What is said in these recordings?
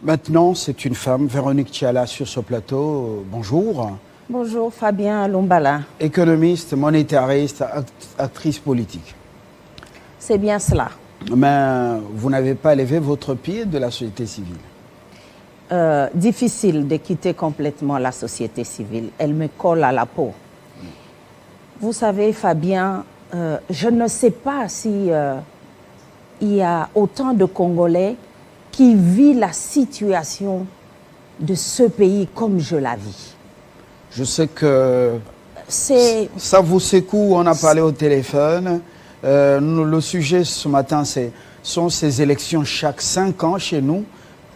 Maintenant, c'est une femme, Véronique Tiala, sur ce plateau. Bonjour. Bonjour, Fabien Lumbala. Économiste, monétariste, actrice politique. C'est bien cela. Mais vous n'avez pas levé votre pied de la société civile. Difficile de quitter complètement la société civile. Elle me colle à la peau. Vous savez, Fabien, je ne sais pas si il y a autant de Congolais qui vivent la situation de ce pays comme je la vis. Je sais que ça vous secoue, on a parlé au téléphone. Le sujet ce matin, sont ces élections chaque 5 ans chez nous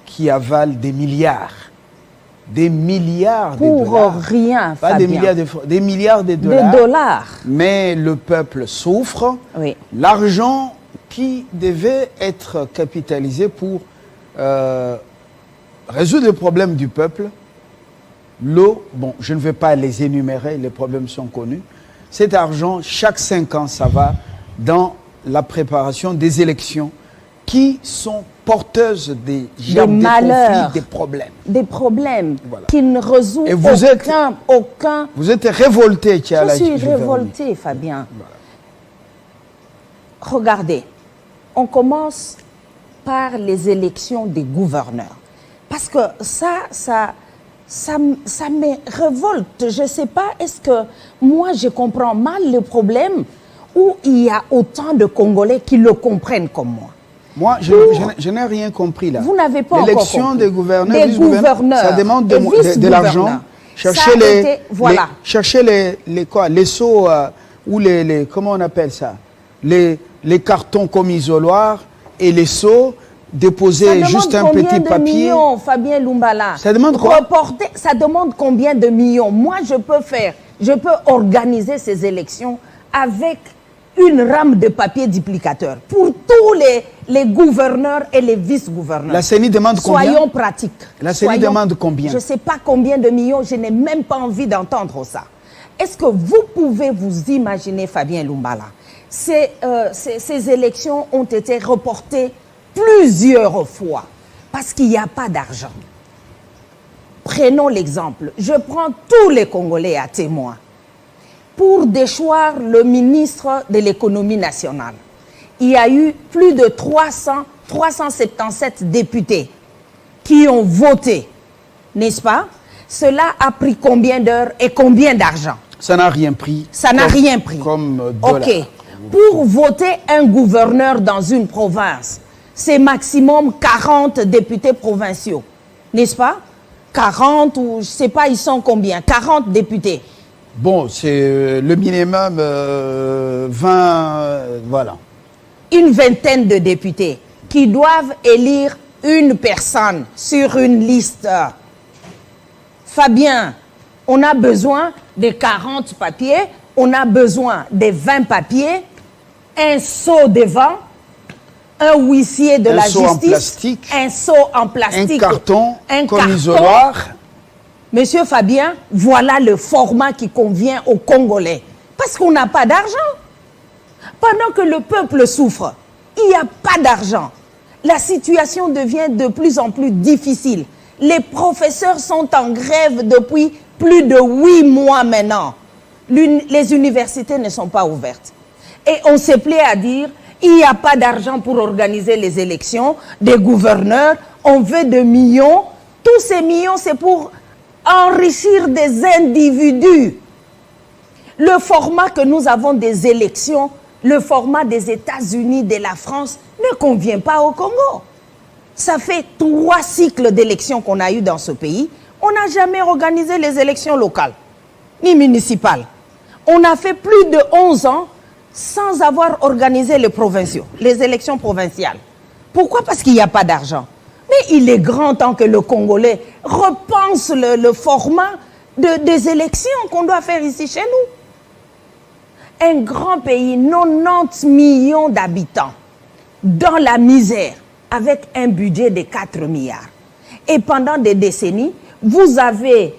qui avalent des milliards. Des milliards de dollars. Pour rien, pas Fabien. Des milliards de dollars. Des dollars. Mais le peuple souffre. Oui. L'argent qui devait être capitalisé pour résoudre les problèmes du peuple, l'eau, bon, je ne vais pas les énumérer, les problèmes sont connus. Cet argent, chaque 5 ans, ça va dans la préparation des élections qui sont porteuses des malheurs, conflits, des problèmes. Des problèmes Voilà. qui ne résout Et vous aucun. Vous êtes révolté, Tiala. Je suis révolté, Fabien. Voilà. Regardez, on commence par les élections des gouverneurs. Parce que ça me révolte. Je ne sais pas, est-ce que moi je comprends mal le problème ou il y a autant de Congolais qui le comprennent comme moi? Moi, je n'ai rien compris là. Vous n'avez pas encore compris. L'élection des gouverneurs, des gouverneurs, ça demande de l'argent. Chercher les seaux ou comment on appelle ça, les cartons comme isoloir et les seaux, déposer juste un petit papier. Millions, Fabien Lumbala. Ça demande quoi? Ça demande combien de millions? Moi, je peux organiser ces élections avec une rame de papier duplicateur pour tous les gouverneurs et les vice-gouverneurs. La CENI demande combien? Soyons pratiques. La CENI demande combien? Je ne sais pas combien de millions, je n'ai même pas envie d'entendre ça. Est-ce que vous pouvez vous imaginer, Fabien Lumbala, ces élections ont été reportées plusieurs fois parce qu'il n'y a pas d'argent. Prenons l'exemple. Je prends tous les Congolais à témoin. Pour déchoir le ministre de l'économie nationale, il y a eu plus de 377 députés qui ont voté, n'est-ce pas? Cela a pris combien d'heures et combien d'argent? Ça n'a rien pris. Ça n'a rien pris. Comme dollar. OK. Pour voter un gouverneur dans une province, c'est maximum 40 députés provinciaux, n'est-ce pas? 40 ou je ne sais pas, ils sont combien? 40 députés. Bon, c'est le minimum 20, voilà. Une vingtaine de députés qui doivent élire une personne sur une liste. Fabien, on a besoin de 40 papiers, on a besoin de 20 papiers, un seau devant, un huissier de la justice, un seau en plastique, un carton comme isoloir. Monsieur Fabien, voilà le format qui convient aux Congolais. Parce qu'on n'a pas d'argent. Pendant que le peuple souffre, il n'y a pas d'argent. La situation devient de plus en plus difficile. Les professeurs sont en grève depuis plus de 8 mois maintenant. Les universités ne sont pas ouvertes. Et on se plaît à dire, il n'y a pas d'argent pour organiser les élections des gouverneurs. On veut des millions. Tous ces millions, c'est pour enrichir des individus. Le format que nous avons des élections, le format des États-Unis, de la France, ne convient pas au Congo. Ça fait 3 cycles d'élections qu'on a eu dans ce pays. On n'a jamais organisé les élections locales, ni municipales. On a fait plus de 11 ans sans avoir organisé les élections provinciales. Pourquoi? Parce qu'il n'y a pas d'argent. Mais il est grand temps que le Congolais repense le format des élections qu'on doit faire ici chez nous. Un grand pays, 90 millions d'habitants, dans la misère, avec un budget de 4 milliards. Et pendant des décennies, vous avez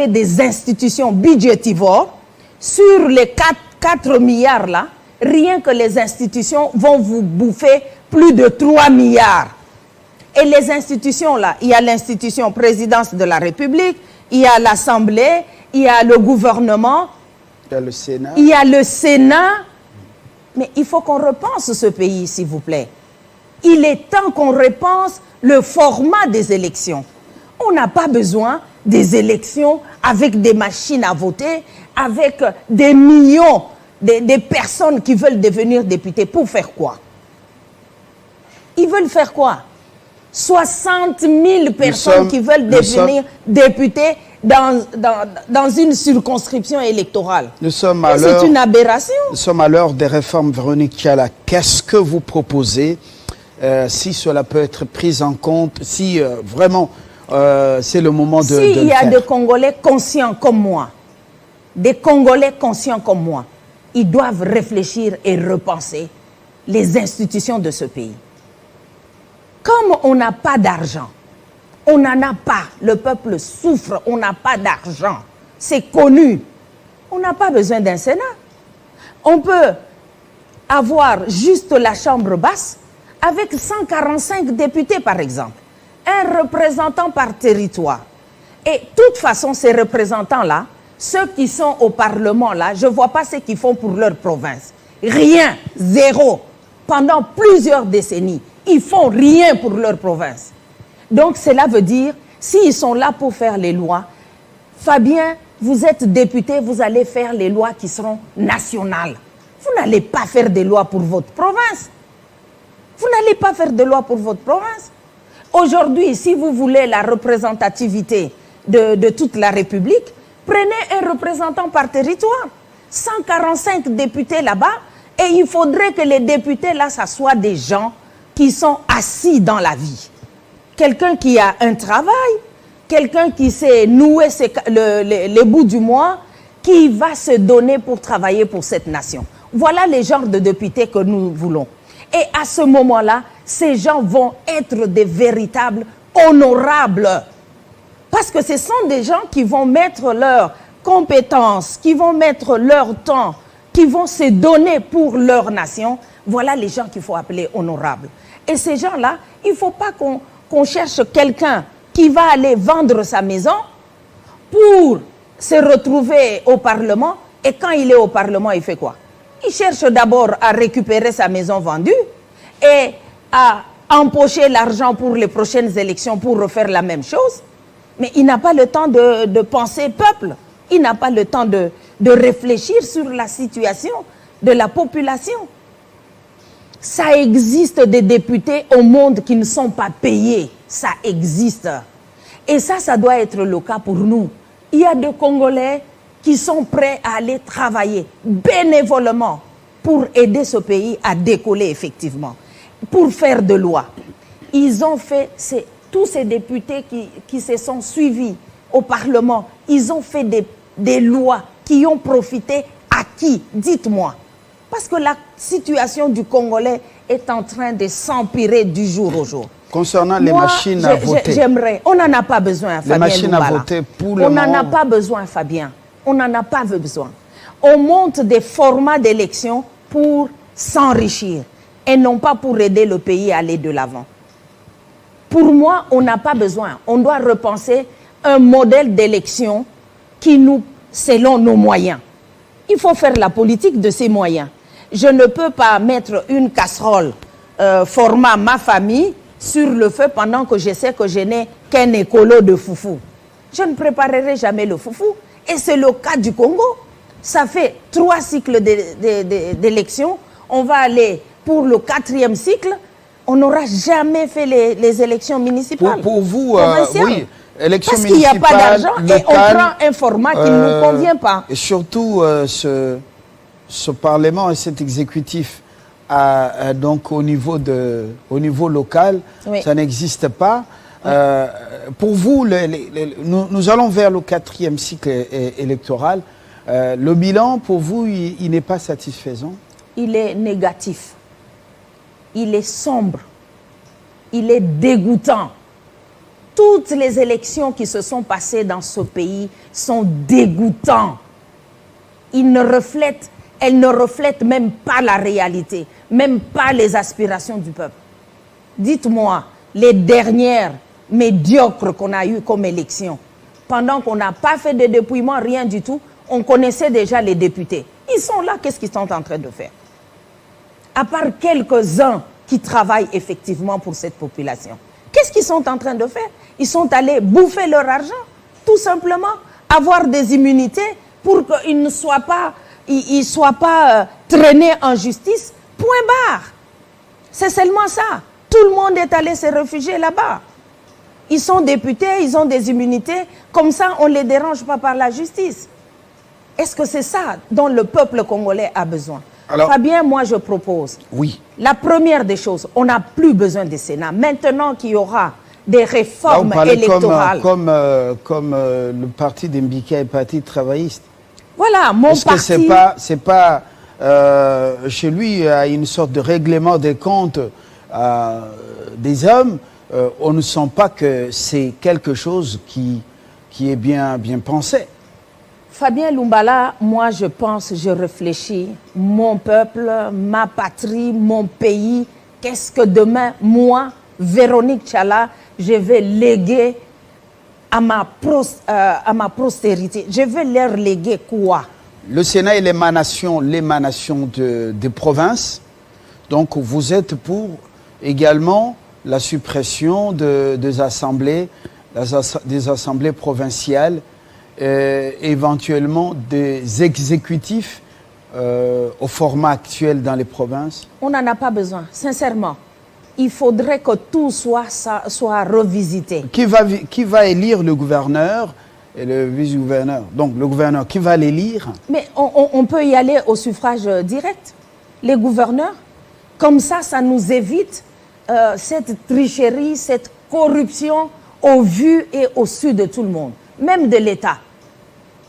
des institutions budgétivores. Sur les 4 milliards là, rien que les institutions vont vous bouffer plus de 3 milliards. Et les institutions là, il y a l'institution présidence de la République, il y a l'Assemblée, il y a le gouvernement, il y a le Sénat. Il y a le Sénat. Mais il faut qu'on repense ce pays, s'il vous plaît. Il est temps qu'on repense le format des élections. On n'a pas besoin des élections avec des machines à voter, avec des millions de personnes qui veulent devenir députés. Pour faire quoi? Ils veulent faire quoi? 60 000 personnes qui veulent devenir députés dans une circonscription électorale. C'est une aberration. Nous sommes à l'heure des réformes, Véronique Kiala. Qu'est-ce que vous proposez si cela peut être pris en compte, si vraiment c'est le moment de le faire? S'il y a des Congolais conscients comme moi, ils doivent réfléchir et repenser les institutions de ce pays. Comme on n'a pas d'argent, on n'en a pas, le peuple souffre, on n'a pas d'argent, c'est connu. On n'a pas besoin d'un Sénat. On peut avoir juste la chambre basse avec 145 députés par exemple, un représentant par territoire. Et de toute façon, ces représentants-là, ceux qui sont au Parlement là, je ne vois pas ce qu'ils font pour leur province. Rien, zéro. Pendant plusieurs décennies, ils font rien pour leur province. Donc cela veut dire, s'ils sont là pour faire les lois, Fabien, vous êtes député, vous allez faire les lois qui seront nationales. Vous n'allez pas faire des lois pour votre province. Vous n'allez pas faire de lois pour votre province. Aujourd'hui, si vous voulez la représentativité de toute la République, prenez un représentant par territoire. 145 députés là-bas, et il faudrait que les députés là, ça soit des gens qui sont assis dans la vie. Quelqu'un qui a un travail, quelqu'un qui sait nouer les bouts du mois, qui va se donner pour travailler pour cette nation. Voilà les genres de députés que nous voulons. Et à ce moment-là, ces gens vont être des véritables honorables. Parce que ce sont des gens qui vont mettre leurs compétences, qui vont mettre leur temps, qui vont se donner pour leur nation. Voilà les gens qu'il faut appeler honorables. Et ces gens-là, il ne faut pas qu'on cherche quelqu'un qui va aller vendre sa maison pour se retrouver au Parlement. Et quand il est au Parlement, il fait quoi? Il cherche d'abord à récupérer sa maison vendue et à empocher l'argent pour les prochaines élections pour refaire la même chose. Mais il n'a pas le temps de penser peuple. Il n'a pas le temps de réfléchir sur la situation de la population. Ça existe des députés au monde qui ne sont pas payés. Ça existe. Et ça doit être le cas pour nous. Il y a des Congolais qui sont prêts à aller travailler bénévolement pour aider ce pays à décoller effectivement, pour faire de lois. Ils ont fait, tous ces députés qui se sont suivis au Parlement, ils ont fait des lois qui ont profité à qui? Dites-moi. Parce que la situation du Congolais est en train de s'empirer du jour au jour. Concernant les machines à voter. J'aimerais. On n'en a pas besoin, Fabien. Les machines à voter pour le moment. On n'en a pas besoin, Fabien. On n'en a pas besoin. On monte des formats d'élection pour s'enrichir et non pas pour aider le pays à aller de l'avant. Pour moi, on n'a pas besoin. On doit repenser un modèle d'élection qui nous, selon nos moyens. Il faut faire la politique de ces moyens. Je ne peux pas mettre une casserole format ma famille sur le feu pendant que je sais que je n'ai qu'un écolo de foufou. Je ne préparerai jamais le foufou. Et c'est le cas du Congo. Ça fait 3 cycles d'élections. On va aller pour le 4e cycle. On n'aura jamais fait les élections municipales. Pour vous, oui. Élections parce qu'il n'y a pas d'argent et on prend un format qui ne nous convient pas. Et surtout, ce Parlement et cet exécutif, donc au niveau local, oui. Ça n'existe pas. Oui. Pour vous, nous allons vers le 4e cycle électoral. Le bilan, pour vous, il n'est pas satisfaisant? Il est négatif. Il est sombre. Il est dégoûtant. Toutes les élections qui se sont passées dans ce pays sont dégoûtantes. Elles ne reflètent même pas la réalité, même pas les aspirations du peuple. Dites-moi, les dernières médiocres qu'on a eues comme élections, pendant qu'on n'a pas fait de dépouillement, rien du tout, on connaissait déjà les députés. Ils sont là, qu'est-ce qu'ils sont en train de faire? À part quelques-uns qui travaillent effectivement pour cette population. Qu'est-ce qu'ils sont en train de faire? Ils sont allés bouffer leur argent, tout simplement, avoir des immunités pour qu'ils ne soient pas, traînés en justice. Point barre. C'est seulement ça. Tout le monde est allé se réfugier là-bas. Ils sont députés, ils ont des immunités, comme ça on ne les dérange pas par la justice. Est-ce que c'est ça dont le peuple congolais a besoin? Alors, Fabien, moi je propose, oui. La première des choses, on n'a plus besoin des Sénats. Maintenant qu'il y aura des réformes électorales. Comme le parti d'Mbika et le parti travailliste. Voilà, mon parti... Est-ce que c'est pas chez lui, il y a une sorte de règlement des comptes des hommes. On ne sent pas que c'est quelque chose qui est bien pensé. Fabien Lumbala, moi je pense, je réfléchis, mon peuple, ma patrie, mon pays, qu'est-ce que demain, moi, Véronique Tchala, je vais léguer à ma postérité? Je vais leur léguer quoi? Le Sénat est l'émanation des provinces. Donc vous êtes pour également la suppression des assemblées provinciales, éventuellement des exécutifs au format actuel dans les provinces? On n'en a pas besoin, sincèrement. Il faudrait que tout soit revisité. Qui va élire le gouverneur et le vice-gouverneur? Donc le gouverneur, qui va l'élire? Mais on peut y aller au suffrage direct. Les gouverneurs, comme ça nous évite cette tricherie, cette corruption au vu et au su de tout le monde, même de l'État.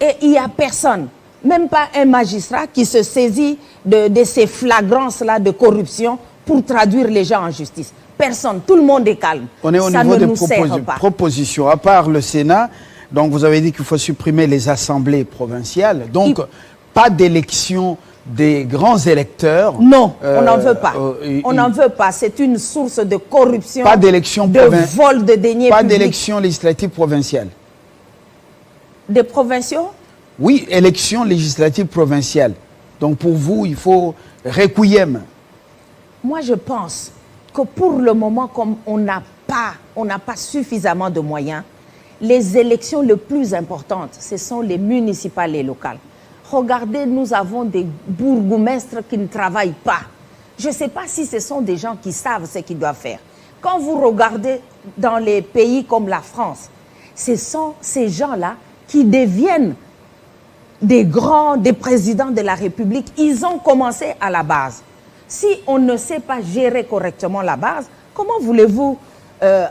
Et il n'y a personne, même pas un magistrat qui se saisit de ces flagrances-là de corruption pour traduire les gens en justice. Personne, tout le monde est calme. On est au niveau des propositions. À part le Sénat, donc vous avez dit qu'il faut supprimer les assemblées provinciales. Donc, pas d'élection des grands électeurs. Non, on n'en veut pas. On n'en veut pas. C'est une source de corruption, pas d'élection de vol de deniers publics. Pas d'élection législative provinciale. Des provinciaux? Oui, élection législative provinciale. Donc pour vous, il faut requiem. Moi, je pense que pour le moment, comme on n'a pas suffisamment de moyens, les élections les plus importantes, ce sont les municipales et locales. Regardez, nous avons des bourgmestres qui ne travaillent pas. Je ne sais pas si ce sont des gens qui savent ce qu'ils doivent faire. Quand vous regardez dans les pays comme la France, ce sont ces gens-là qui deviennent des présidents de la République. Ils ont commencé à la base. Si on ne sait pas gérer correctement la base, comment voulez-vous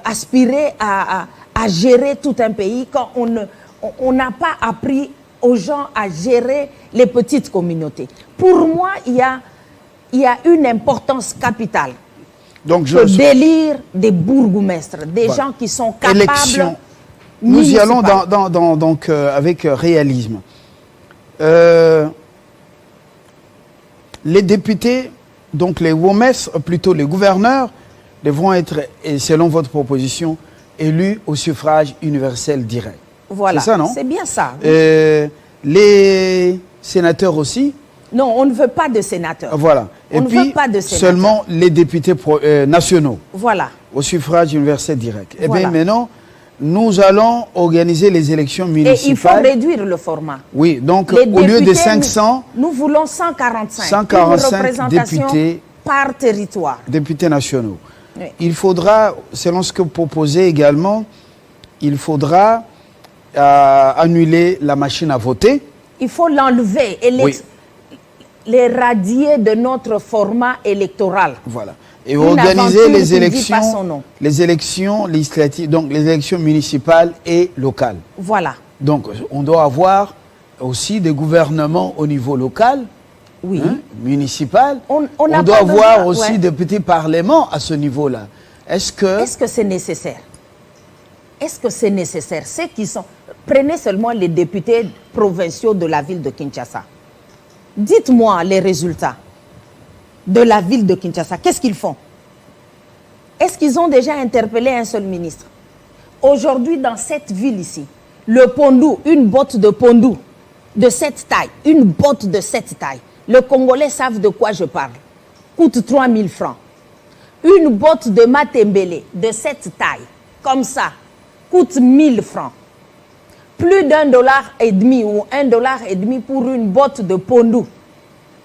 aspirer à gérer tout un pays quand on n'a pas appris aux gens à gérer les petites communautés? Pour moi, il y a une importance capitale. Donc, d'élire des bourgmestres, des gens qui sont capables. Élection. Nous y allons avec réalisme. Les députés, donc les bourgmestres, plutôt les gouverneurs, devront être, et selon votre proposition, élus au suffrage universel direct. Voilà, c'est ça, non? C'est bien ça. Les sénateurs aussi? Non, on ne veut pas de sénateurs. Voilà. On ne veut pas de sénateurs. Seulement les députés nationaux. Voilà. Au suffrage universel direct. Voilà. Et bien maintenant, nous allons organiser les élections municipales. Et il faut réduire le format. Oui, donc au lieu de 500... Nous voulons 145. 145 députés par territoire. Députés nationaux. Oui. Il faudra, selon ce que vous proposez également, il faudra annuler la machine à voter. Il faut l'enlever et les radier de notre format électoral. Voilà. Et organiser les élections législatives, donc les élections municipales et locales. Voilà. Donc on doit avoir aussi des gouvernements au niveau local, oui, municipal. On doit avoir aussi des petits parlements à ce niveau-là. Est-ce que c'est nécessaire? Est-ce que c'est nécessaire? Ceux qui sont... Prenez seulement les députés provinciaux de la ville de Kinshasa. Dites-moi les résultats de la ville de Kinshasa. Qu'est-ce qu'ils font? Est-ce qu'ils ont déjà interpellé un seul ministre? Aujourd'hui, dans cette ville ici, le pondou, une botte de pondou de cette taille, une botte de cette taille, les Congolais savent de quoi je parle, coûte 3 000 francs. Une botte de matembele de cette taille, comme ça, coûte 1 000 francs. Plus d'1,5 $ ou 1,5 $ pour une botte de pondou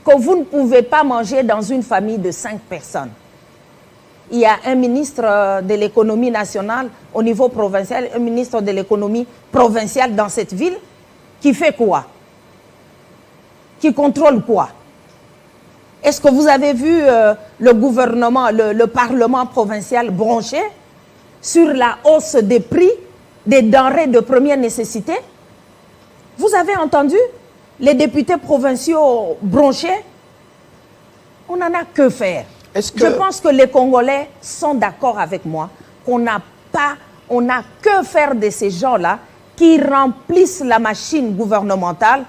que vous ne pouvez pas manger dans une famille de 5 personnes. Il y a un ministre de l'économie nationale au niveau provincial, un ministre de l'économie provinciale dans cette ville qui fait quoi? Qui contrôle quoi? Est-ce que vous avez vu le gouvernement, le parlement provincial bronché sur la hausse des prix des denrées de première nécessité? Vous avez entendu les députés provinciaux bronchés? On n'en a que faire. Je pense que les Congolais sont d'accord avec moi qu'on n'a que faire de ces gens-là qui remplissent la machine gouvernementale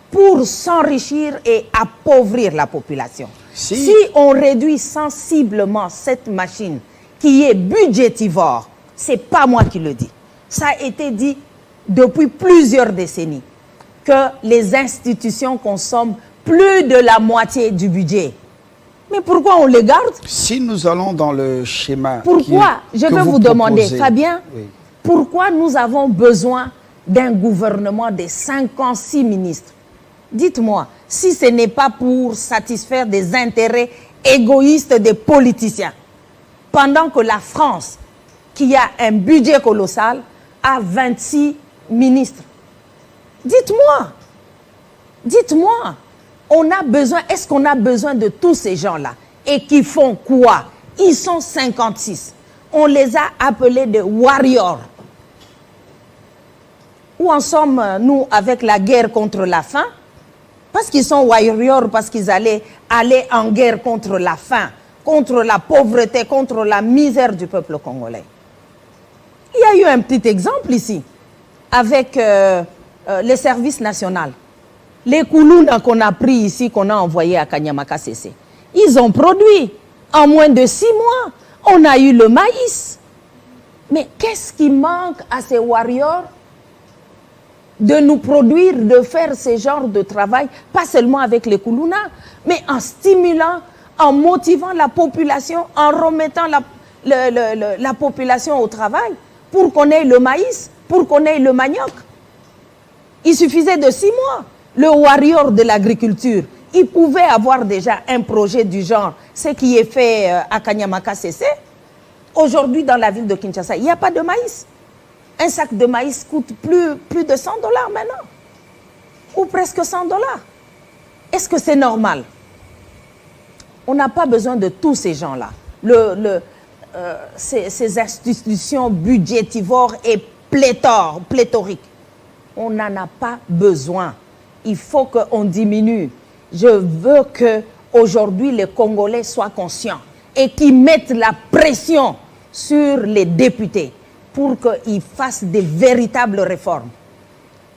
pour s'enrichir et appauvrir la population. Si on réduit sensiblement cette machine qui est budgétivore, c'est pas moi qui le dis. Ça a été dit depuis plusieurs décennies que les institutions consomment plus de la moitié du budget. Mais pourquoi on les garde? Si nous allons dans le schéma... Pourquoi, je vais vous demander, Fabien, pourquoi nous avons besoin d'un gouvernement de 56 ministres? Dites-moi, si ce n'est pas pour satisfaire des intérêts égoïstes des politiciens, pendant que la France, qui a un budget colossal, a 26 ministres. Dites-moi, est-ce qu'on a besoin de tous ces gens-là? Et qui font quoi? Ils sont 56. On les a appelés des warriors. Où en sommes nous avec la guerre contre la faim? Parce qu'ils sont warriors, parce qu'ils allaient aller en guerre contre la faim, contre la pauvreté, contre la misère du peuple congolais. Il y a eu un petit exemple ici, avec les services nationaux. Les Koulouna qu'on a pris ici, qu'on a envoyés à Kanyamaka CC, ils ont produit en moins de 6 mois. On a eu le maïs. Mais qu'est-ce qui manque à ces warriors de nous produire, de faire ce genre de travail, pas seulement avec les Koulouna, mais en stimulant, en motivant la population, en remettant la population au travail pour qu'on ait le maïs, pour qu'on ait le manioc. Il suffisait de 6 mois. Le warrior de l'agriculture, il pouvait avoir déjà un projet du genre, ce qui est fait à Kanyamaka CC. Aujourd'hui, dans la ville de Kinshasa, il n'y a pas de maïs. Un sac de maïs coûte plus de 100 $ maintenant. Ou presque 100 $. Est-ce que c'est normal? On n'a pas besoin de tous ces gens-là. Ces institutions budgétivores et pléthoriques. On n'en a pas besoin. Il faut qu'on diminue. Je veux qu'aujourd'hui les Congolais soient conscients et qu'ils mettent la pression sur les députés pour qu'ils fassent des véritables réformes.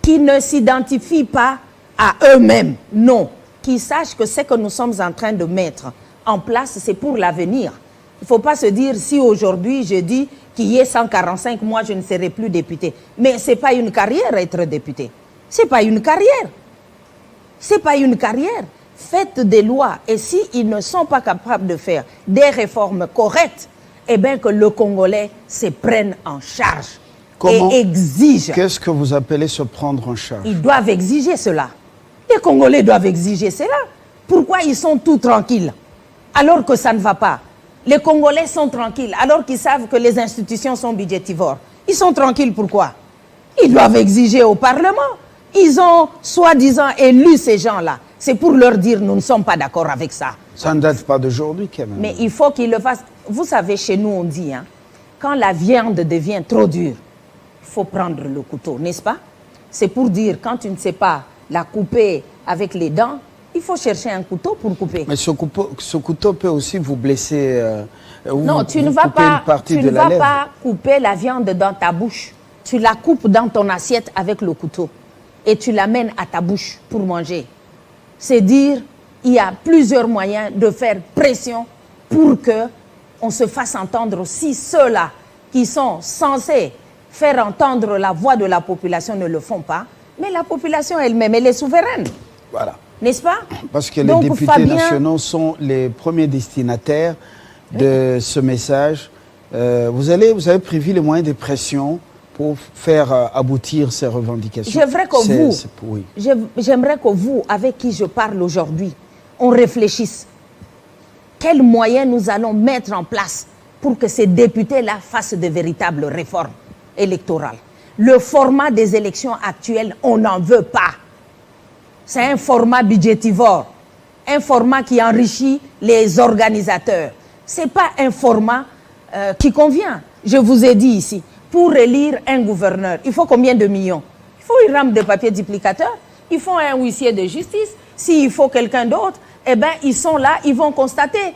Qu'ils ne s'identifient pas à eux-mêmes, non. Qu'ils sachent que ce que nous sommes en train de mettre en place, c'est pour l'avenir. Il ne faut pas se dire, si aujourd'hui je dis qu'il y ait 145, moi je ne serai plus député. Mais ce n'est pas une carrière être député. Ce n'est pas une carrière. Ce n'est pas une carrière. Faites des lois. Et s'ils ne sont pas capables de faire des réformes correctes, eh bien que le Congolais se prenne en charge. Comment? Et exige. Qu'est-ce que vous appelez se prendre en charge? Ils doivent exiger cela. Les Congolais doivent exiger cela. Pourquoi ils sont tout tranquilles alors que ça ne va pas? Les Congolais sont tranquilles alors qu'ils savent que les institutions sont budgétivores. Ils sont tranquilles pourquoi? Ils doivent exiger au Parlement. Ils ont soi-disant élu ces gens-là. C'est pour leur dire nous ne sommes pas d'accord avec ça. Ça ne date pas d'aujourd'hui quand même. Mais il faut qu'ils le fassent. Vous savez, chez nous on dit, hein, quand la viande devient trop dure, il faut prendre le couteau, n'est-ce pas? C'est pour dire, quand tu ne sais pas la couper avec les dents, il faut chercher un couteau pour couper. Mais ce couteau peut aussi vous blesser. Non, tu ne vas pas couper la viande dans ta bouche. Tu la coupes dans ton assiette avec le couteau. Et tu l'amènes à ta bouche pour manger. C'est dire, il y a plusieurs moyens de faire pression pour que on se fasse entendre si ceux-là qui sont censés faire entendre la voix de la population ne le font pas. Mais la population elle-même, elle est souveraine. Voilà. N'est-ce pas? Parce que les députés nationaux sont les premiers destinataires de ce message. Vous avez prévu les moyens de pression pour faire aboutir ces revendications. J'aimerais que vous, avec qui je parle aujourd'hui, on réfléchisse. Quels moyens nous allons mettre en place pour que ces députés-là fassent de véritables réformes électorales? Le format des élections actuelles, on n'en veut pas. C'est un format budgétivore, un format qui enrichit les organisateurs. Ce n'est pas un format qui convient. Je vous ai dit ici, pour élire un gouverneur, il faut combien de millions? Il faut une rampe de papier duplicateur, il faut un huissier de justice. S'il faut quelqu'un d'autre, eh bien, ils sont là, ils vont constater.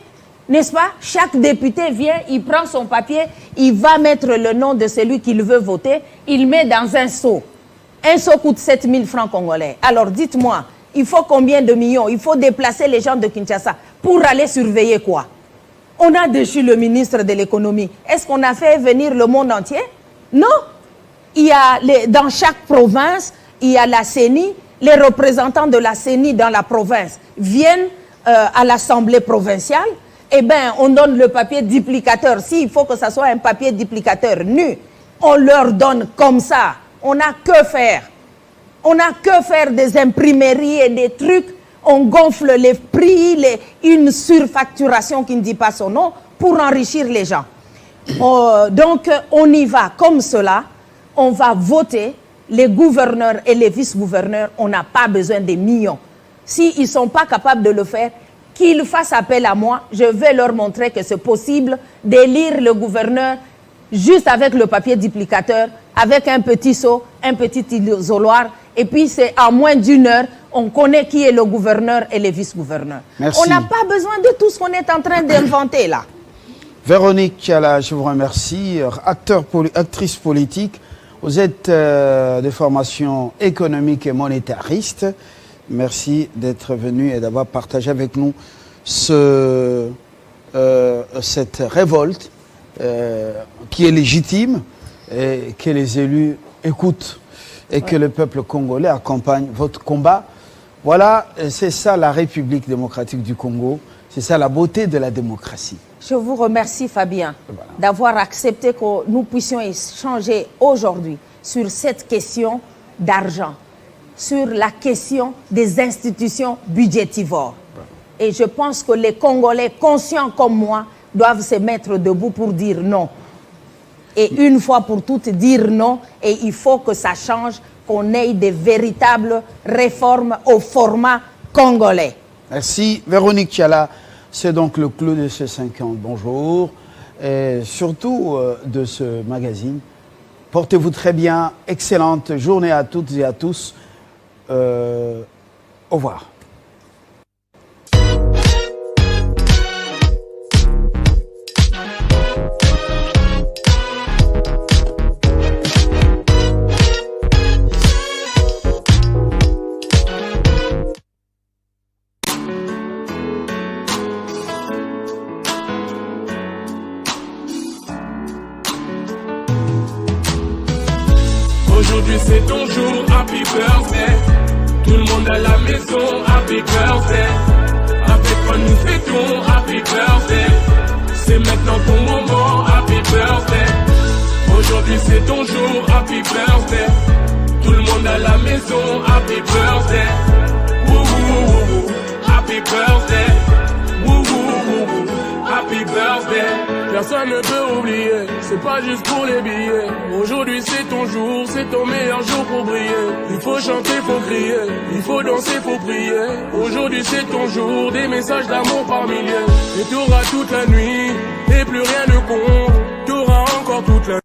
N'est-ce pas? Chaque député vient, il prend son papier, il va mettre le nom de celui qu'il veut voter, il met dans un seau. Un seau coûte 7 000 francs congolais. Alors dites-moi, il faut combien de millions? Il faut déplacer les gens de Kinshasa pour aller surveiller quoi? On a déchu le ministre de l'économie. Est-ce qu'on a fait venir le monde entier? Non. Il y a dans chaque province, il y a la CENI. Les représentants de la CENI dans la province viennent à l'Assemblée provinciale. Eh bien, on donne le papier duplicateur. S'il faut que ce soit un papier duplicateur nu, on leur donne comme ça. On n'a que faire. On n'a que faire des imprimeries et des trucs. On gonfle les prix, une surfacturation qui ne dit pas son nom pour enrichir les gens. Donc, on y va comme cela. On va voter. Les gouverneurs et les vice-gouverneurs, on n'a pas besoin des millions. S'ils ne sont pas capables de le faire, qu'ils fassent appel à moi. Je vais leur montrer que c'est possible d'élire le gouverneur juste avec le papier duplicateur, avec un petit seau, un petit isoloir. Et puis, c'est en moins d'une heure, on connaît qui est le gouverneur et les vice-gouverneurs. On n'a pas besoin de tout ce qu'on est en train d'inventer là. Véronique Kiala, je vous remercie. Actrice politique, vous êtes de formation économique et monétariste. Merci d'être venue et d'avoir partagé avec nous cette révolte qui est légitime et que les élus écoutent et que le peuple congolais accompagne votre combat. Voilà, c'est ça la République démocratique du Congo, c'est ça la beauté de la démocratie. Je vous remercie Fabien d'avoir accepté que nous puissions échanger aujourd'hui sur cette question d'argent, sur la question des institutions budgétivores. Et je pense que les Congolais conscients comme moi doivent se mettre debout pour dire non. Et une fois pour toutes dire non, et il faut que ça change, qu'on ait des véritables réformes au format congolais. Merci Véronique Kiala. C'est donc le clou de ce 50 bonjour et surtout de ce magazine. Portez-vous très bien, excellente journée à toutes et à tous. Au revoir. Aujourd'hui c'est ton jour, happy birthday. Tout le monde à la maison, happy birthday. Avec quoi nous fêtons, happy birthday. C'est maintenant ton moment, happy birthday. Aujourd'hui c'est ton jour, happy birthday. Tout le monde à la maison, happy birthday. Woo woo woo, happy birthday. Woo woo woo, happy birthday. Personne ne peut oublier, c'est pas juste pour les billets. Aujourd'hui c'est ton jour, c'est ton meilleur jour pour briller. Il faut chanter, faut crier, il faut danser, faut prier. Aujourd'hui c'est ton jour, des messages d'amour par milliers. Et t'auras toute la nuit, et plus rien ne compte. T'auras encore toute la